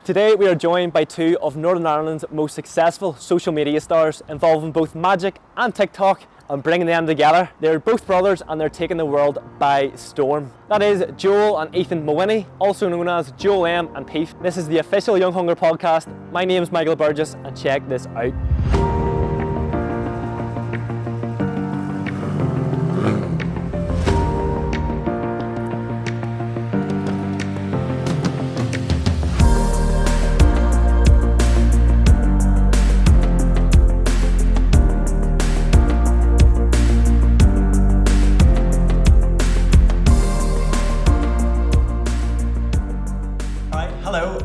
Today we are joined by two of Northern Ireland's most successful social media stars involving both magic and TikTok and bringing them together. They're both brothers and they're taking the world by storm. That is Joel and Ethan Mawhinney, also known as Joel M and Peef. This is the official Young Hunger podcast. My name is Michael Burgess and check this out.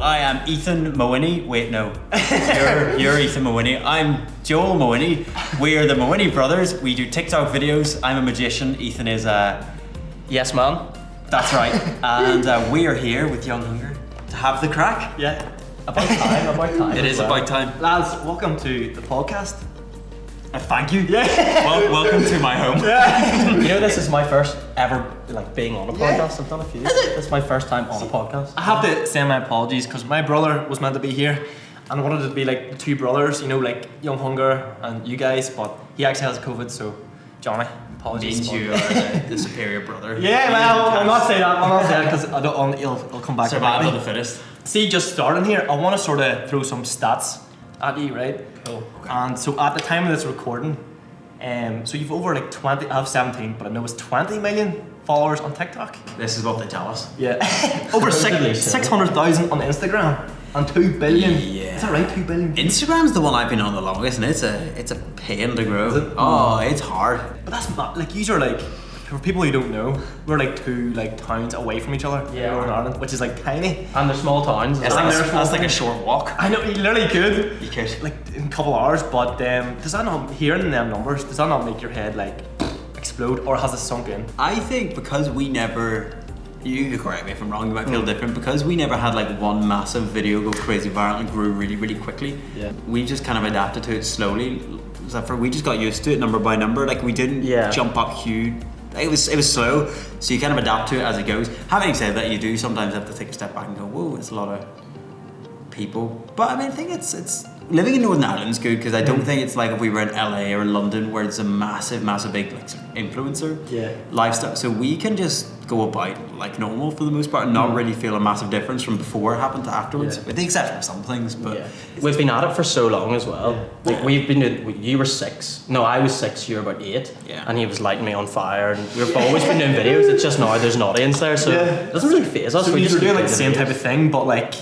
I'm Ethan Mawhinney. Wait, no. You're Ethan Mawhinney. I'm Joel Mawhinney. We are the Mawhinney brothers. We do TikTok videos. I'm a magician. Ethan is a... Yes, man. That's right. And we are here with Young Hunger to have the crack. Yeah. About time. It is about time. Lads, welcome to the podcast. Thank you. Yeah. Welcome to my home. Yeah. You know, this is my first ever being on a podcast. I've done a few. This is my first time on a podcast. I have to send my apologies because my brother was meant to be here and I wanted it to be like the two brothers, you know, like Young Hunger and you guys, but he actually has COVID, so Johnny, apologies. Means you are the superior brother. Yeah, well, I'll not say that because I don't want it'll come back. Survival of the fittest. See, just starting here, I want to sort of throw some stats at you, right? Cool. Okay. And so at the time of this recording, so you've over like 20, I have 17, but I know it's 20 million followers on TikTok. This is what they tell us. Yeah. Over 600,000 on Instagram and 2 billion. Yeah. Is that right? 2 billion? Instagram's the one I've been on the longest and it's a pain to grow. Is it? Oh, it's hard. But that's not, like, these are like, for people who don't know, we're like two towns away from each other in Northern Ireland, which is like tiny. And they're small towns. It's that's like a short walk. I know, you literally could. You could. Like in a couple of hours, but does that not, hearing them numbers, does that not make your head like explode, or has it sunk in? I think because we never, you could correct me if I'm wrong, you might feel different, because we never had like one massive video go crazy viral and grew really, really quickly. Yeah. We just kind of adapted to it slowly. We just got used to it number by number. Like we didn't jump up huge. It was slow, so you kind of adapt to it as it goes. Having said that, you do sometimes have to take a step back and go, whoa, it's a lot of people. But I mean, I think it's living in Northern Ireland is good because I don't think it's like if we were in LA or in London where it's a massive big like influencer lifestyle. So we can just go about like normal for the most part and not really feel a massive difference from before it happened to afterwards, with the exception of some things. But we've been at it for so long as well. Like we've been you were 6. No, I was 6. You were about 8. Yeah. And he was lighting me on fire, and we've always been doing videos. It's just now there's an audience there, so it doesn't really faze us. So we you're just doing like keep the same videos. type of thing, but like,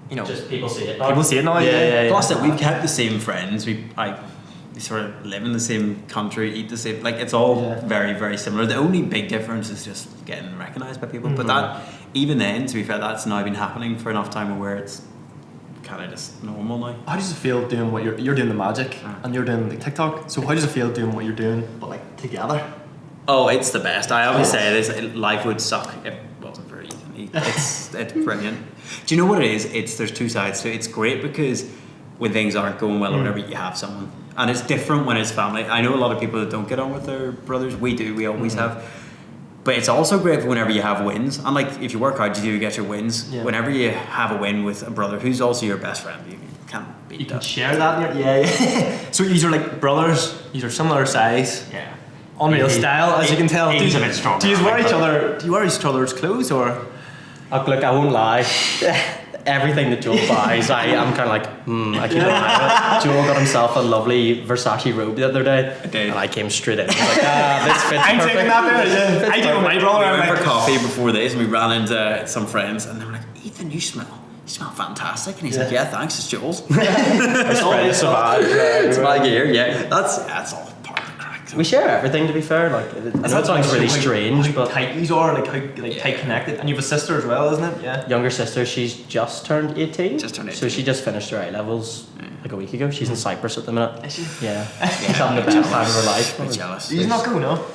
you know, Just people see it now. people see it now. Yeah. plus that we've kept the same friends. We sort of live in the same country, eat the same. Like it's all very, very similar. The only big difference is just getting recognised by people. But that, even then, to be fair, that's now been happening for enough time where it's kind of just normal now. How does it feel doing what you're doing the magic and you're doing the TikTok? So how does it feel doing what you're doing, but like together? Oh, it's the best. I always say this: life would suck if it wasn't for Ethan. It's brilliant. Do you know what it is? There's two sides to it. It's great because when things aren't going well or whatever, you have someone. And it's different when it's family. I know a lot of people that don't get on with their brothers. We do. We always have. But it's also great whenever you have wins. And like if you work hard, you do get your wins. Yeah. Whenever you have a win with a brother who's also your best friend, you can't beat that. You can share that. Yeah. So these are like brothers. These are similar size. Yeah. Unreal style, as you can tell. He's a bit stronger. Do you wear each other's clothes, or? Look, I won't lie. Everything that Joel buys, I'm kind of like, I keep an eye on it. Joel got himself a lovely Versace robe the other day. I did. And I came straight in. I was like, this fits I'm perfect. taking that there. I did with my brother. We went for coffee before this and we ran into some friends and they were like, Ethan, you smell fantastic. And he's like, yeah, thanks, it's Joel's. It's all Savage. It's my gear, yeah. That's all part of the crack. We share everything, to be fair. Like, I know it sounds really strange, how but tight these are, like how tight connected. And you have a sister as well, isn't it? Yeah. younger sister, she's just turned 18. Just turned 18. So she just finished her A-levels like a week ago. She's in Cyprus at the minute. Is she? Yeah. She's having the best time of her life. I'm jealous. He's not going, no?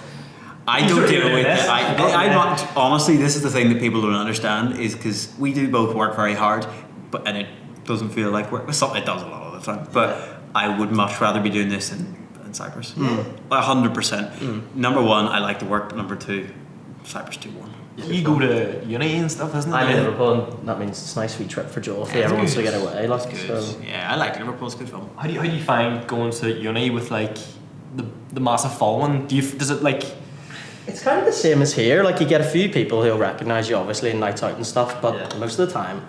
I don't deal with it. I'm not, honestly, this is the thing that people don't understand is because we do both work very hard, and it doesn't feel like work. It does a lot of the time, but I would much rather be doing this in Cyprus. 100%. Number one, I like the work, but number two, Cyprus 2-1. You go to uni and stuff, isn't it? I'm in Liverpool, and that means it's a nice wee trip for Joe if he ever wants to get away. Like, so. Yeah, I like Liverpool. It's good fun. How do you find going to uni with like the massive following? Does it like? It's kind of the same as here. Like, you get a few people who'll recognise you, obviously, in nights out and stuff. But most of the time,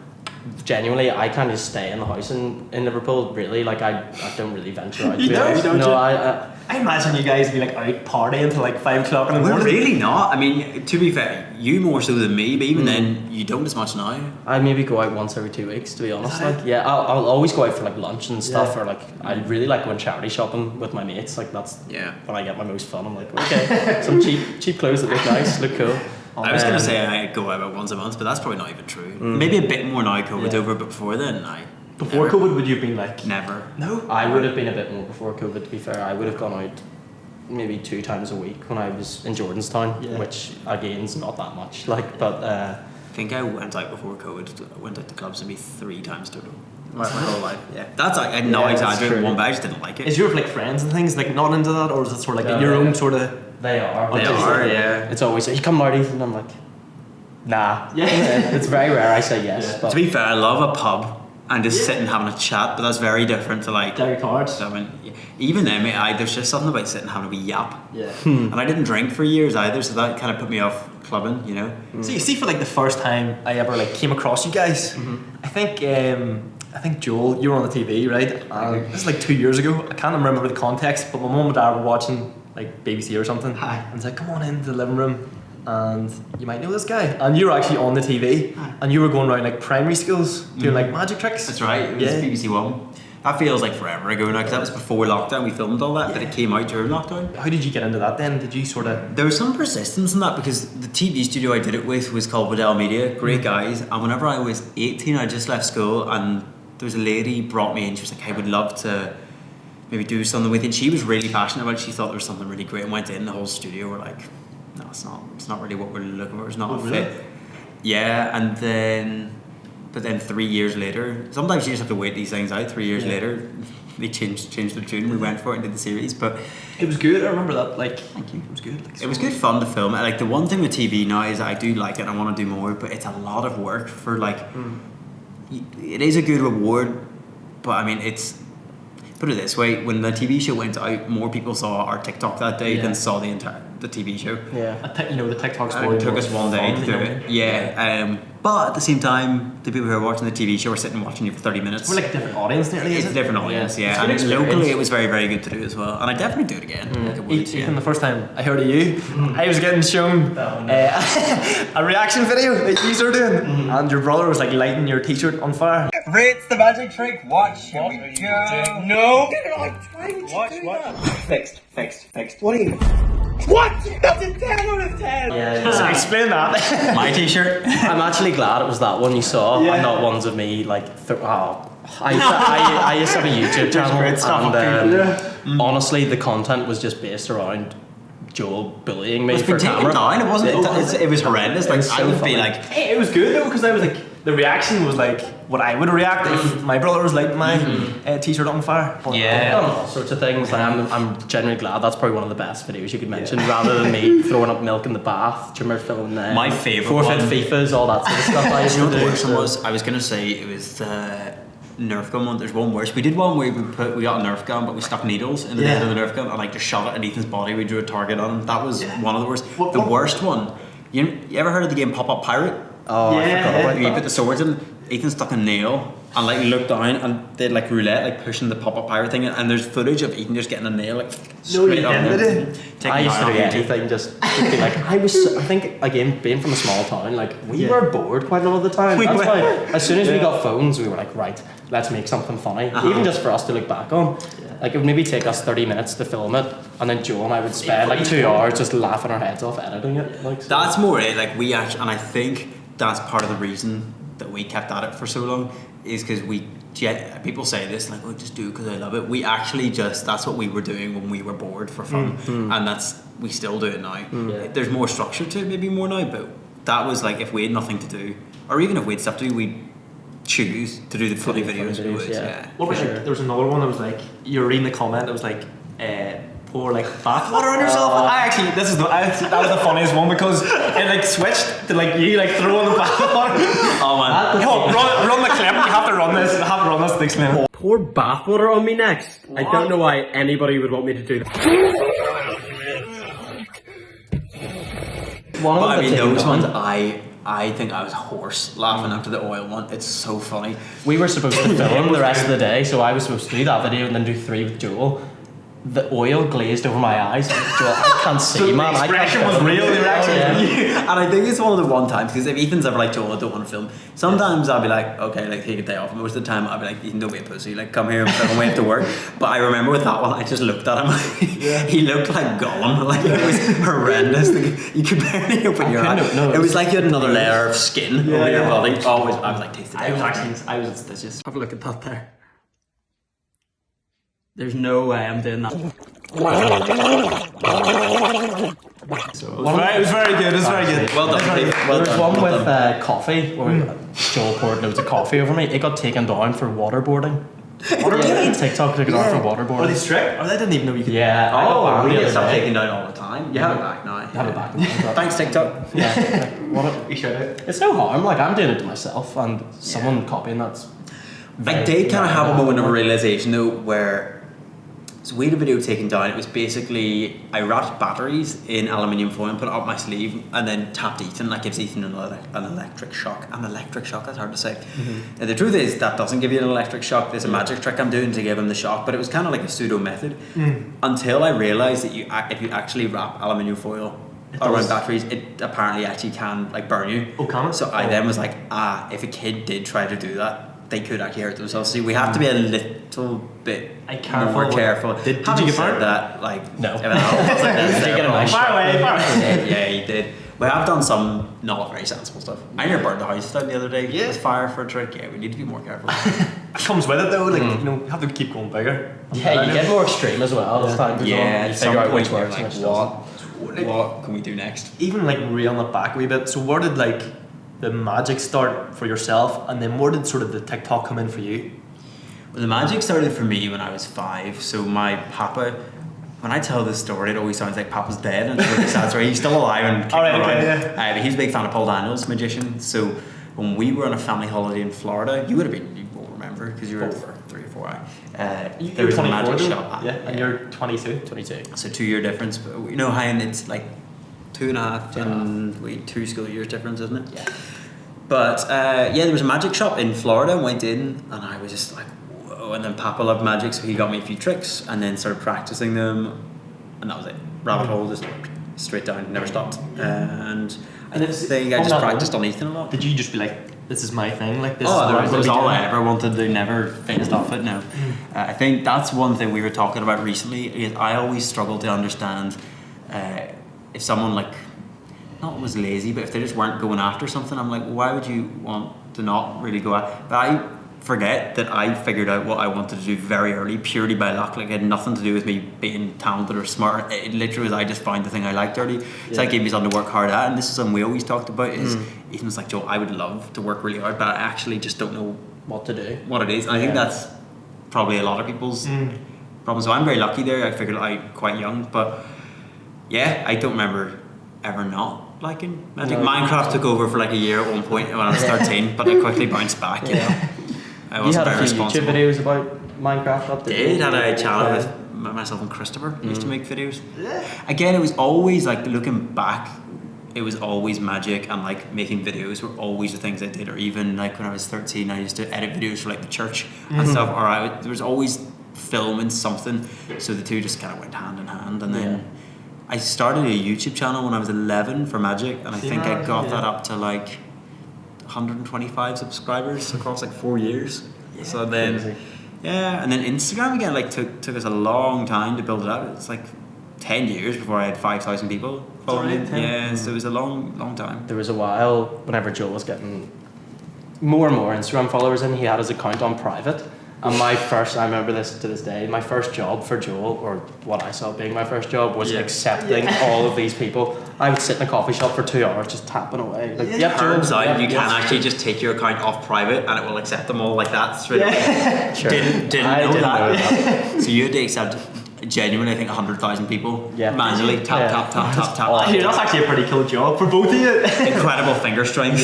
genuinely, I kind of stay in the house in Liverpool. Really, like I don't really venture out. You don't? No, I imagine you guys be like out partying until like 5 o'clock in the morning. We're really not. I mean, to be fair, you more so than me, but even then, you don't as much now. I maybe go out once every 2 weeks, to be honest. Like, yeah, I'll always go out for like lunch and stuff, or like I really like going charity shopping with my mates. Like, that's when I get my most fun. I'm like, okay, some cheap clothes that look nice, look cool. I was gonna say I go out about once a month, but that's probably not even true. Maybe a bit more now. COVID's over, but before then, Before COVID, would you have been like never? No, I would have been a bit more before COVID. To be fair, I would have gone out maybe 2 times a week when I was in Jordanstown, which again is not that much. Like, but I think I went out before COVID. I went out to clubs maybe 3 times total. My whole life. Yeah, that's like I'm not exaggerating one, but I just didn't like it. Is your like friends and things like not into that, or is it sort of like your own sort of? They are. Yeah. It's always you come out, and I'm like, nah. Yeah. It's very rare I say yes. Yeah. But to be fair, I love a pub and just sitting having a chat, but that's very different to like Derek Cards. I mean, even then, mate, there's just something about sitting having a wee yap. Yeah. And I didn't drink for years either, so that kind of put me off clubbing, you know. So you see, for like the first time I ever like came across you guys, I think Joel, you were on the TV, right? This is like 2 years ago. I can't remember the context, but my mum and dad were watching like BBC or something, and it's like, come on into the living room, and you might know this guy. And you were actually on the TV, and you were going around like primary schools doing like magic tricks. That's right. It was BBC One. That feels like forever ago now, because that was before lockdown. We filmed all that, but it came out during lockdown. How did you get into that then? Did you sort of? There was some persistence in that, because the TV studio I did it with was called Waddell Media. Great guys. And whenever I was 18, I just left school, and there was a lady brought me in. She was like, I would love to maybe do something with it. And she was really passionate about it. She thought there was something really great, and went in. The whole studio were like, no, it's not really what we're looking for. It's not a fit. Really? Yeah, and then 3 years later, sometimes you just have to wait these things out. 3 years later, they changed the tune. We went for it and did the series, but it was good. I remember that. Like, thank you. It was good. Like, it was good fun to film. Like, the one thing with TV now is I do like it and I want to do more, but it's a lot of work for like. It is a good reward, but I mean, it's. Put it this way: when the TV show went out, more people saw our TikTok that day than saw the TV show. Yeah, the TikTok story. It took us one day to do it. Yeah. But at the same time, the people who are watching the TV show are sitting watching you for 30 minutes. We're like a different audience nearly, It's a different audience, yeah. And locally it was very, very good to do as well. And I'd definitely do it again. Even the first time I heard of you, I was getting shown a reaction video that you were doing, and your brother was like lighting your t-shirt on fire. Rates the magic trick. Watch. Here we go. No. Watch. Fixed. What do you mean? What? That's a 10 out of 10. Yeah. So explain that. My t-shirt. I'm actually glad it was that one you saw, and not ones of me like. I used to have a YouTube channel, and honestly, the content was just based around Joel bullying me for camera. It wasn't. It was horrendous. Like, I would be like, hey, it was good though, because I was like, the reaction was like what I would react if my brother was lighting my t-shirt on fire. I've done all sorts of things. Like, I'm genuinely glad that's probably one of the best videos you could mention, rather than me throwing up milk in the bath. Do you remember filming my favourite forfeit one? FIFAs, all that sort of stuff. I used You know to what do. the worst one was? I was gonna say it was the Nerf gun one. There's one worse. We did one where we got a Nerf gun, but we stuck needles in the end of the Nerf gun and like just shot it at Ethan's body. We drew a target on him. That was one of the worst. The worst one. You ever heard of the game Pop Up Pirate? Oh, I forgot about You that. put the swords in. Ethan stuck a nail and like looked down and did like roulette, like pushing the pop-up pirate thing, and there's footage of Ethan just getting a nail like straight up. I used to do anything, just be like, I think again, being from a small town, like we were bored quite a lot of the time. That's why as soon as we got phones, we were like, right, let's make something funny, even just for us to look back on. Like, it would maybe take us 30 minutes to film it, and then Joe and I would spend like 2 hours just laughing our heads off editing it. Like, so. That's more it. Like, we actually, and I think that's part of the reason that we kept at it for so long, is because people say this like, oh, just do it because I love it. We actually that's what we were doing when we were bored for fun, and we still do it now. There's more structure to it, maybe more now, but that was like, if we had nothing to do, or even if we had stuff to do, we'd choose to do the funny videos. Yeah. What was there was another one that was like, you were reading the comment, it was like pour like bath water on yourself. That was the funniest one because it like switched to like you like throwing the bath water. Oh man. Yo, run the clip. You have to run this. To explain it. Pour bathwater on me next. I don't know why anybody would want me to do that. But I mean, those ones, I think I was hoarse laughing after the oil one. It's so funny. We were supposed to film the rest of the day, so I was supposed to do that video and then do 3 with Joel. The oil glazed over my eyes. Joel, I can't see, man. The expression was real. The reaction was real. And I think it's one of the one times, because if Ethan's ever like, Joel, I don't want to film, sometimes I'll be like, okay, like take a day off. Most of the time I'll be like, Ethan, don't be a pussy, like come here and film, we have to work. But I remember with that one, I just looked at him. He looked like Gollum. Like it was horrendous. Like, you could barely open your eyes. It was like you had another layer of skin over your body. Always, I was like, take the day off. I was stitches. Have a look at that there. There's no way I'm doing that. So it was very good. It was very good. Well done. There was one with coffee where Joel poured loads of coffee over me. It got taken down for waterboarding. TikTok took it down for waterboarding. Are they strict? Or they didn't even know you could. Yeah. Oh, we get stuff taken down all the time. You have it back now. Have it back. Thanks, TikTok. Yeah. You should it. It's no harm. Like I'm doing it to myself, and someone copying that's. I did kind of have a moment of realization though, where. So we had a video taken down. It was basically I wrapped batteries in aluminium foil and put it up my sleeve, and then tapped Ethan. That gives Ethan an electric shock. An electric shock. That's hard to say. Mm-hmm. And the truth is that doesn't give you an electric shock. There's a magic trick I'm doing to give him the shock, but it was kind of like a pseudo method. Until I realised that if you actually wrap aluminium foil around batteries, it apparently actually can like burn you. Oh, can it? So I then was like, if a kid did try to do that, they could actually hurt themselves. See, we have to be a little bit more careful. Did you get burned? That like no. Far away. Yeah, he did. We have done some not very sensible stuff. I nearly burned the house down the other day with fire for a trick. Yeah, we need to be more careful. It comes with it though. Like you know, you have to keep going bigger. Yeah, you get more extreme as well as time goes on. You figure out which works and which doesn't. What can we do next? Even like reeling it back a wee bit. So where did like the magic start for yourself, and then where did sort of the TikTok come in for you? Well, the magic started for me when I was 5. So my papa, when I tell this story, it always sounds like Papa's dead, and it's a really sad story. He's still alive and kicking around. But he's a big fan of Paul Daniels, magician. So when we were on a family holiday in Florida, you won't remember because you were 3 or 4. There was a magic shop. And you're 22. So 2-year difference. But you know how it's like 2.5 and 2 school years difference, isn't it? Yeah. But there was a magic shop in Florida, and went in, and I was just like, whoa. And then Papa loved magic, so he got me a few tricks, and then started practicing them, and that was it. Rabbit hole, just straight down, never stopped. And I think I just practiced on Ethan a lot. Did you just be like, this is my thing, like this? That was all I ever wanted to do. Never finished off it. No, I think that's one thing we were talking about recently. Is I always struggle to understand if someone like. Not was lazy, but if they just weren't going after something, I'm like, why would you want to not really go at? But I forget that I figured out what I wanted to do very early, purely by luck. Like it had nothing to do with me being talented or smart. It literally was I just found the thing I liked early. So that gave me something to work hard at. And this is something we always talked about. Is Ethan was like, Joe, I would love to work really hard, but I actually just don't know what to do. What it is. And I think that's probably a lot of people's problem. So I'm very lucky there. I figured it out quite young, but yeah, I don't remember ever not liking magic. Minecraft took over for like a year at one point when I was 13, but I quickly bounced back. You know, I wasn't very responsible. You had a few YouTube videos about Minecraft. Had a channel with myself and Christopher. Used to make videos. Again, it was always like looking back. It was always magic, and like making videos were always the things I did. Or even like when I was 13, I used to edit videos for like the church and stuff. Or there was always filming something, so the two just kind of went hand in hand. And then I started a YouTube channel when I was 11 for magic, and I think I got that up to like 125 subscribers across like 4 years. So then, and then Instagram again like took us a long time to build it up. It's like 10 years before I had 5,000 people following. So it was a long time. There was a while whenever Joel was getting more and more Instagram followers, and he had his account on private. And I remember this to this day, my first job for Joel, or what I saw being my first job, was accepting all of these people. I would sit in a coffee shop for 2 hours just tapping away. Like, turns out you can actually just take your account off private and it will accept them all like that straight away. Sure. Didn't know that. So you had to accept genuinely, I think 100,000 people Yeah. manually tap. Hey, that's actually a pretty cool job for both of you. Incredible finger strength.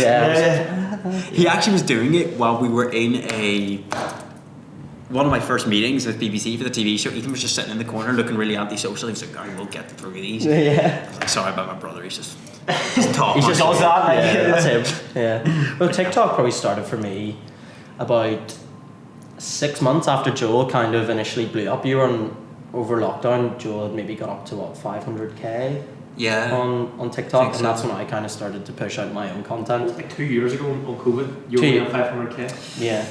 He actually was doing it while we were in one of my first meetings with BBC for the TV show. Ethan was just sitting in the corner looking really antisocial. He was like, "Gary, we'll get through these." Yeah. I was like, "Sorry about my brother. He's talking." He just does that. Like, That's him. Yeah. Well, TikTok probably started for me about 6 months after Joel kind of initially blew up. You were over lockdown. Joel had maybe got up to 500k. Yeah. On TikTok, and that's when I kind of started to push out my own content. Like 2 years ago on COVID, you were on 500k. Yeah.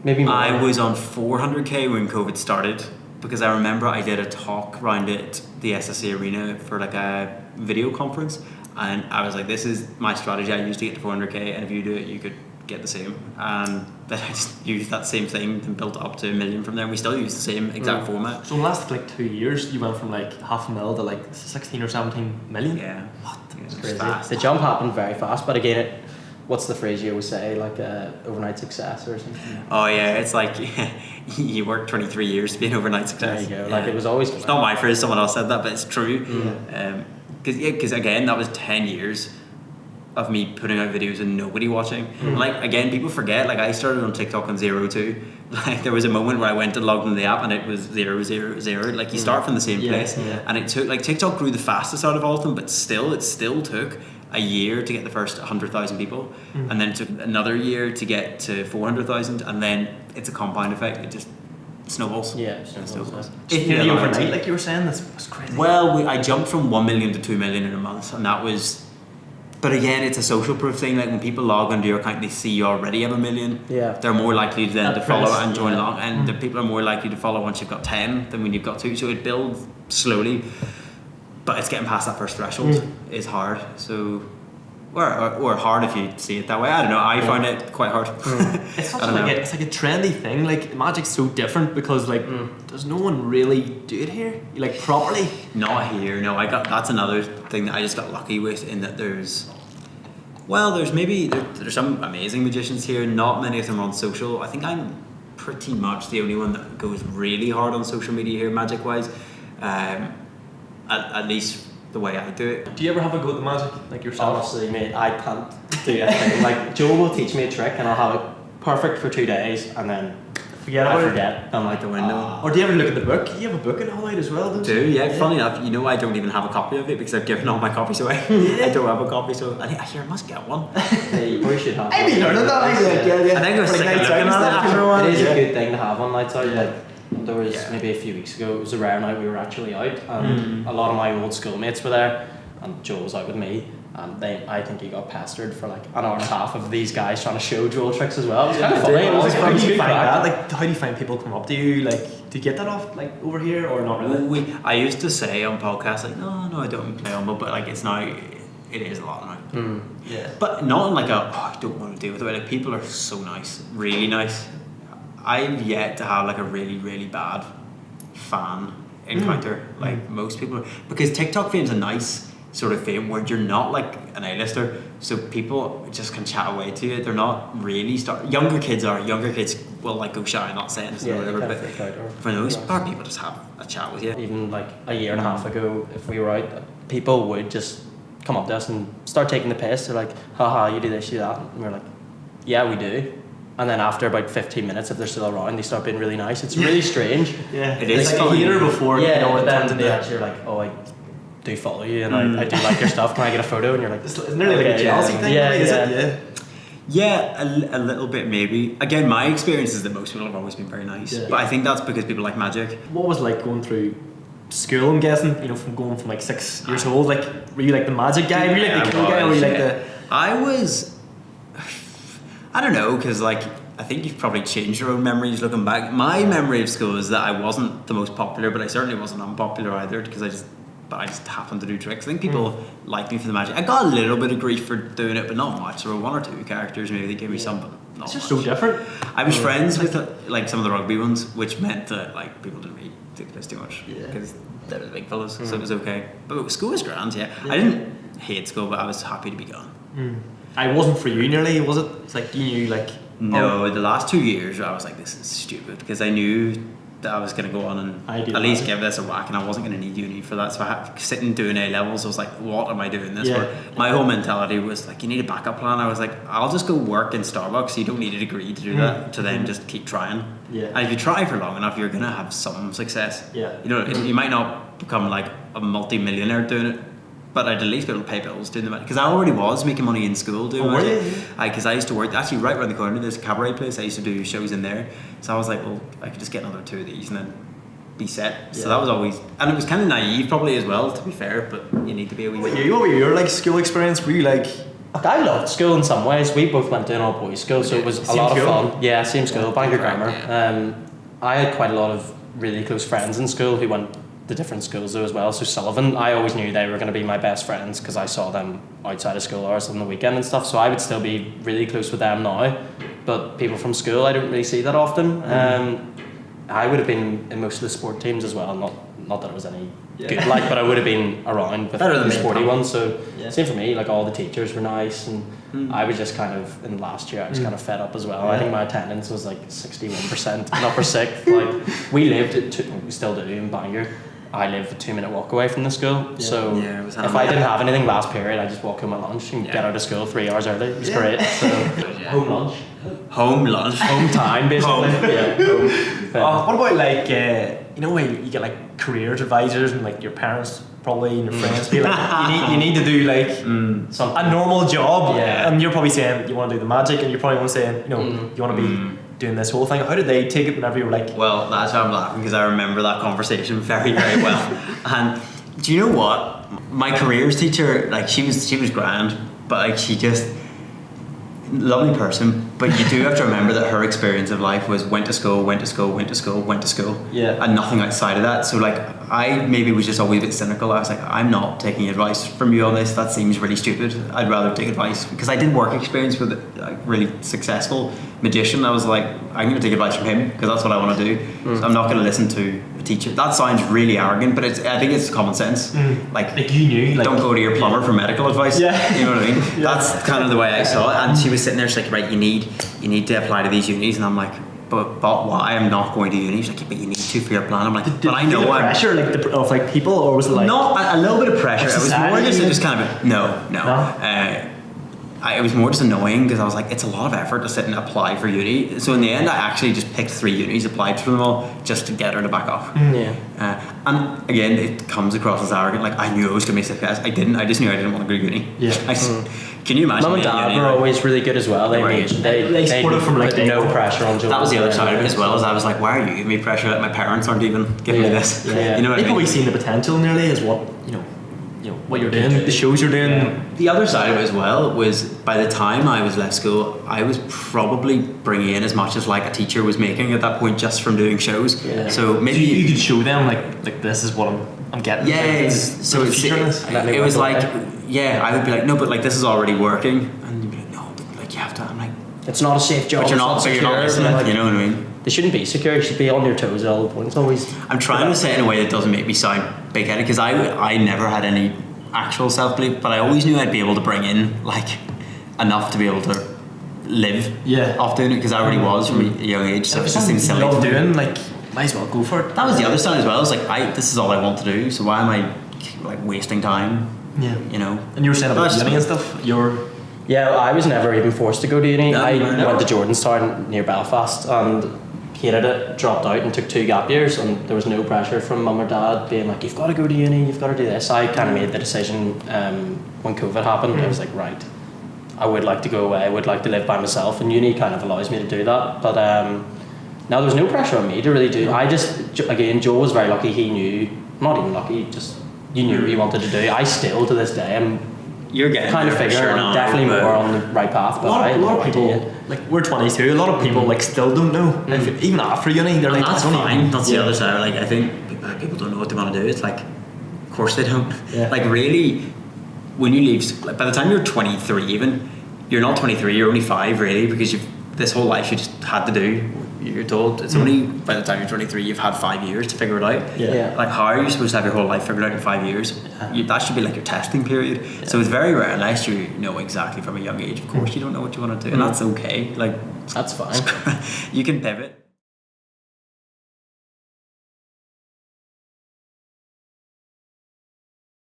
Maybe more. I was on 400k when COVID started because I remember I did a talk around at the SSC Arena for like a video conference, and I was like, this is my strategy I used to get to 400k, and if you do it you could get the same. And then I just used that same thing and built it up to 1 million from there, and we still use the same exact format. So in the last like 2 years you went from like 500,000 to like 16 or 17 million? Yeah. What? It's Crazy. fast. The jump happened very fast, but again, what's the phrase you always say, like overnight success or something? Oh yeah, it's like you work 23 years to be an overnight success. There you go. Like it was always. It's not my phrase. Someone else said that, but it's true. Because again, that was 10 years of me putting out videos and nobody watching. And like again, people forget. Like I started on TikTok on 02. Like there was a moment where I went and logged into the app and it was 0, 0, 0. Like you start from the same place, and it took like TikTok grew the fastest out of all of them, but it still took a year to get the first 100,000 people, and then it took another year to get to 400,000, and then it's a compound effect. It just snowballs. Yeah, It snowballs. If you overnight, like you were saying, that's crazy. Well, I jumped from 1 million to 2 million in a month, and that was. But again, it's a social proof thing. Like when people log onto your account, they see you already have 1 million. Yeah. They're more likely then to follow and join yeah. along, and the people are more likely to follow once you've got 10 than when you've got 2. So it builds slowly, but it's getting past that first threshold is hard. So. Or hard if you see it that way. I don't know. I found it quite hard. It's such it's like a trendy thing. Like magic's so different because like there's no one really do it here like properly. Not here. No, that's another thing that I just got lucky with in that there's some amazing magicians here. Not many of them are on social. I think I'm pretty much the only one that goes really hard on social media here, magic wise. At least. The way I do it. Do you ever have a go at the magic like yourself? Honestly, mate, I can't do a thing. Like Joel will teach me a trick and I'll have it perfect for 2 days and then I forget. I'm like the window. Or do you ever look at the book? You have a book in Hollywood as well, don't you? Yeah. Funny enough, you know I don't even have a copy of it because I've given all my copies away. I don't have a copy, so I must get one. Yeah, you probably should have. I mean, learning that. I think there's like looking at it after a while. It is a good thing to have on nights out. Like there was maybe a few weeks ago, it was a rare night we were actually out, and a lot of my old schoolmates were there, and Joel was out with me. And I think he got pestered for like an hour and a half of these guys trying to show Joel tricks as well. It was kind of funny. It was How do you good find crack. that? Like, how do you find people come up to you? Like, do you get that off like over here or not really? I used to say on podcasts like, no, I don't play Humble, but like it's now, it is a lot now. Yeah. But not in like I don't want to deal with it. Like people are so nice, really nice. I've yet to have like a really, really bad fan encounter like most people, because TikTok fame's a nice sort of fame where you're not like an A-lister, so people just can chat away to you. They're not really younger kids will like go shy, not saying this or whatever, but for the most part people just have a chat with you. Even like a year and a half ago, if we were out, people would just come up to us and start taking the piss. They're like, haha, you do this, you do that, and we're like, yeah, we do. And then after about 15 minutes, if they're still around, they start being really nice. It's really strange. Yeah, it is. Like a year before, yeah, you know, but it then turns they into actually are like, oh, I do follow you, and I do like your stuff. Can I get a photo? And you're like, it's nearly like a jealousy thing. Yeah, really, is yeah. it? Yeah, a little bit maybe. Again, my experience is that most people have always been very nice, but I think that's because people like magic. What was it like going through school? I'm guessing, you know, from going from like 6 years old. Like, were you like the magic guy? Were you like the cool guy? Or were you like the? I don't know, because like I think you've probably changed your own memories looking back. My memory of school is that I wasn't the most popular, but I certainly wasn't unpopular either, because I just happened to do tricks. I think people liked me for the magic. I got a little bit of grief for doing it, but not much. There were 1 or 2 characters maybe that gave me some, but not It's just much. so different. I was friends with like some of the rugby ones, which meant that like people didn't really take this too much because they were the big fellas, so it was okay. But school was grand. Yeah, I didn't hate school, but I was happy to be gone. I wasn't for you nearly, was it? It's like you knew like. No, the last 2 years I was like, this is stupid, because I knew that I was going to go on and I do at least that. give this a whack, and I wasn't going to need uni for that. So I had sitting doing A levels. I was like, what am I doing this Yeah. for? My whole mentality was like, you need a backup plan. I was like, I'll just go work in Starbucks. You don't need a degree to do that. To then just keep trying. Yeah. And if you try for long enough, you're going to have some success. Yeah. You know, you might not become like a multi-millionaire doing it, but I'd at least be able to pay bills doing the magic. Because I already was making money in school doing magic. Because I used to work, actually right around the corner, there's a cabaret place. I used to do shows in there. So I was like, well, I could just get another 2 of these and then be set. So that was always, and it was kind of naive probably as well, to be fair, but you need to be a wee bit. What were your like school experience? Were you like... I loved school in some ways. We both went to an all boys school, so it was a lot of fun. Yeah, same school, Bangor Grammar. I had quite a lot of really close friends in school who went to different schools though as well. So Sullivan, I always knew they were going to be my best friends because I saw them outside of school hours on the weekend and stuff. So I would still be really close with them now. But people from school, I don't really see that often. I would have been in most of the sport teams as well. Not that it was any good, like, but I would have been around with the sporty ones. So same for me. Like all the teachers were nice, and I was just kind of in the last year. I was kind of fed up as well. I think my attendance was like 61% in upper sixth. Like we we still do in Bangor. I live a 2-minute walk away from the school, so if I didn't have anything last period, I'd just walk home at lunch and get out of school 3 hours early. It was great. So home lunch, home time basically. What about like you know when you get like careers advisors and like your parents probably and your friends be like you need to do like a normal job, and you're probably saying you want to do the magic, and you're probably saying you want to be doing this whole thing. How did they take it whenever you were like... Well, that's why I'm laughing, because I remember that conversation very, very well. And do you know what? My careers teacher, like she was grand, but like she just... Lovely person, but you do have to remember that her experience of life was went to school, and nothing outside of that. So like I maybe was just always a bit cynical. I was like, I'm not taking advice from you on this. That seems really stupid. I'd rather take advice, because I did work experience with a really successful magician. I was like, I'm going to take advice from him because that's what I want to do. So I'm not going to listen to a teacher. That sounds really arrogant, but I think it's common sense. Like you knew, like, don't go to your plumber for medical advice. You know what I mean? That's kind of the way I saw it. And she was sitting there, she's like, right, you need to apply to these unis, and I'm like, but why? I'm not going to uni. She's like, yeah, but you need to for your plan. I'm like, but I know I'm pressure of like people, or was it like not a little bit of pressure? It was more just kind of no. It was more just annoying, because I was like, it's a lot of effort to sit and apply for uni. So in the end, I actually just picked 3 unis, applied for them all, just to get her to back off. And again, it comes across as arrogant. Like I knew I was going to be success. I didn't. I just knew I didn't want to go to uni. Can you imagine? Mum and Dad were always really good as well. They supported from like no pressure on Joe. That was the other side of it as well. As I was like, why are you giving me pressure that my parents aren't even giving me this? You know what I mean? They've probably seen the potential nearly as what what you're doing, the shows you're doing. The other side of it as well was, by the time I was left school, I was probably bringing in as much as like a teacher was making at that point, just from doing shows. So maybe you could show them like this is what I'm getting. So it was like I would be like, no, but like this is already working, and you'd be like, no, but like you have to. I'm like, it's not a safe job. But you're not listening. Like, you know what I mean? They shouldn't be secure. You should be on your toes at all points. Always. I'm trying to say it in a way that doesn't make me sound big-headed, because I never had any actual self-belief, but I always knew I'd be able to bring in like enough to be able to live off doing it, because I already was from a young age. So it just seems silly to doing, like, might as well go for it. That was the other side as well. It's like this is all I want to do, so why am I like wasting time? You know. And you were saying about uni and stuff. I was never even forced to go to uni. I went to Jordanstown near Belfast and hated it, dropped out and took 2 gap years, and there was no pressure from mum or dad being like, you've got to go to uni, you've got to do this. I kind of made the decision when COVID happened. I was like, right, I would like to go away, I would like to live by myself, and uni kind of allows me to do that. But now there's no pressure on me to really do. Again, Joe was very lucky. He knew, not even lucky, just you knew what you wanted to do. I still to this day am you're getting kind of figuring I'm definitely more on the right path. But a lot of people, like we're 22, a lot of people like still don't know. Even after uni, they're like, that's fine. That's the other side. Like I think people don't know what they want to do. It's like, of course they don't. Like really, when you leave, like by the time you're 23, even you're not 23, you're only 5 really, because you've this whole life you just had to do. You're told it's only by the time you're 23 you've had 5 years to figure it out. Like how are you supposed to have your whole life figured out in 5 years? That should be like your testing period. So it's very rare, unless you know exactly from a young age, of course you don't know what you want to do, and that's okay. Like that's fine. You can pivot.